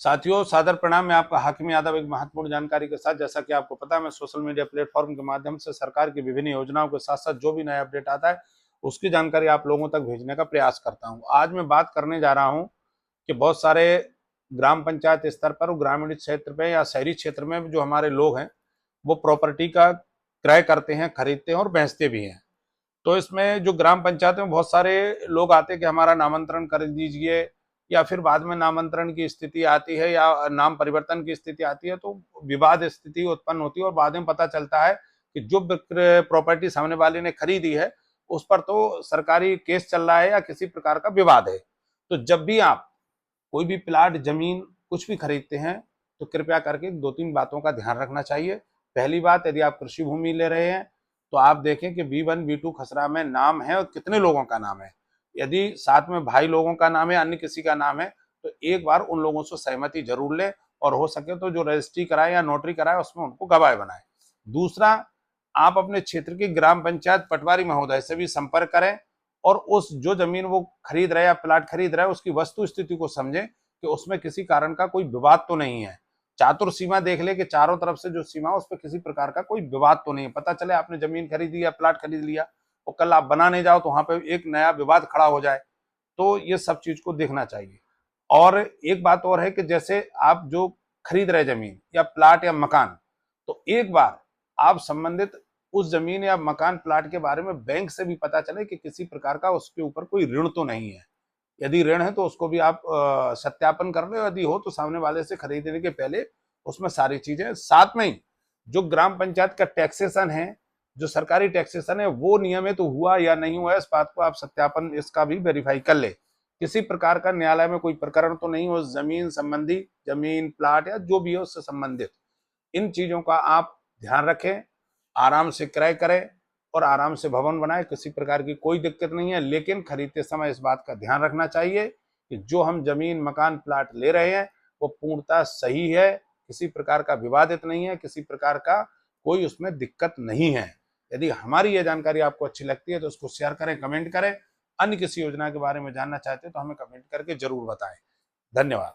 साथियों, सादर प्रणाम। मैं आपका हाकिम यादव एक महत्वपूर्ण जानकारी के साथ। जैसा कि आपको पता है, मैं सोशल मीडिया प्लेटफॉर्म के माध्यम से सरकार की विभिन्न योजनाओं के साथ साथ जो भी नया अपडेट आता है उसकी जानकारी आप लोगों तक भेजने का प्रयास करता हूं। आज मैं बात करने जा रहा हूं कि बहुत सारे ग्राम पंचायत स्तर पर, ग्रामीण क्षेत्र में या शहरी क्षेत्र में जो हमारे लोग हैं वो प्रॉपर्टी का क्रय करते हैं, खरीदते हैं और बेचते भी हैं। तो इसमें जो ग्राम पंचायत में बहुत सारे लोग आते हैं कि हमारा नामांतरण कर दीजिए, या फिर बाद में नामांतरण की स्थिति आती है या नाम परिवर्तन की स्थिति आती है तो विवाद स्थिति उत्पन्न होती है और बाद में पता चलता है कि जो प्रॉपर्टी सामने वाले ने खरीदी है उस पर तो सरकारी केस चल रहा है या किसी प्रकार का विवाद है। तो जब भी आप कोई भी प्लाट, जमीन, कुछ भी खरीदते हैं तो कृपया करके दो तीन बातों का ध्यान रखना चाहिए। पहली बात, यदि आप कृषि भूमि ले रहे हैं तो आप देखें कि B1 B2 खसरा में नाम है और कितने लोगों का नाम है। यदि साथ में भाई लोगों का नाम है, अन्य किसी का नाम है, तो एक बार उन लोगों से सहमति जरूर लें और हो सके तो जो रजिस्ट्री कराए या नोटरी कराए उसमें उनको गवाह बनाए। दूसरा, आप अपने क्षेत्र की ग्राम पंचायत पटवारी महोदय से भी संपर्क करें और उस जो जमीन वो खरीद रहे या प्लाट खरीद रहे उसकी वस्तु स्थिति को समझें कि उसमें किसी कारण का कोई विवाद तो नहीं है। चातुर सीमा देख ले कि चारों तरफ से जो सीमा उस पर किसी प्रकार का कोई विवाद तो नहीं है। पता चले आपने जमीन खरीदी या प्लाट खरीद लिया और कल आप बनाने जाओ तो वहां पे एक नया विवाद खड़ा हो जाए। तो ये सब चीज को देखना चाहिए। और एक बात और है कि जैसे आप जो खरीद रहे जमीन या प्लाट या मकान, तो एक बार आप संबंधित उस जमीन या मकान प्लाट के बारे में बैंक से भी पता चले कि किसी प्रकार का उसके ऊपर कोई ऋण तो नहीं है। यदि ऋण है तो उसको भी आप सत्यापन कर ले, यदि हो तो सामने वाले से खरीदने के पहले उसमें सारी चीजें। साथ में ही जो ग्राम पंचायत का टैक्सेशन है, जो सरकारी टैक्सेशन है, वो नियमित तो हुआ या नहीं हुआ, इस बात को आप सत्यापन इसका भी वेरीफाई कर ले। किसी प्रकार का न्यायालय में कोई प्रकरण तो नहीं हो जमीन संबंधी, जमीन, प्लाट या जो भी है उससे संबंधित। इन चीजों का आप ध्यान रखें, आराम से क्रय करें और आराम से भवन बनाए। किसी प्रकार की कोई दिक्कत नहीं है, लेकिन खरीदते समय इस बात का ध्यान रखना चाहिए कि जो हम जमीन, मकान, प्लाट ले रहे हैं वो पूर्णतः सही है, किसी प्रकार का विवादित नहीं है, किसी प्रकार का कोई उसमें दिक्कत नहीं है। यदि हमारी यह जानकारी आपको अच्छी लगती है तो उसको शेयर करें, कमेंट करें। अन्य किसी योजना के बारे में जानना चाहते हैं तो हमें कमेंट करके जरूर बताएं। धन्यवाद।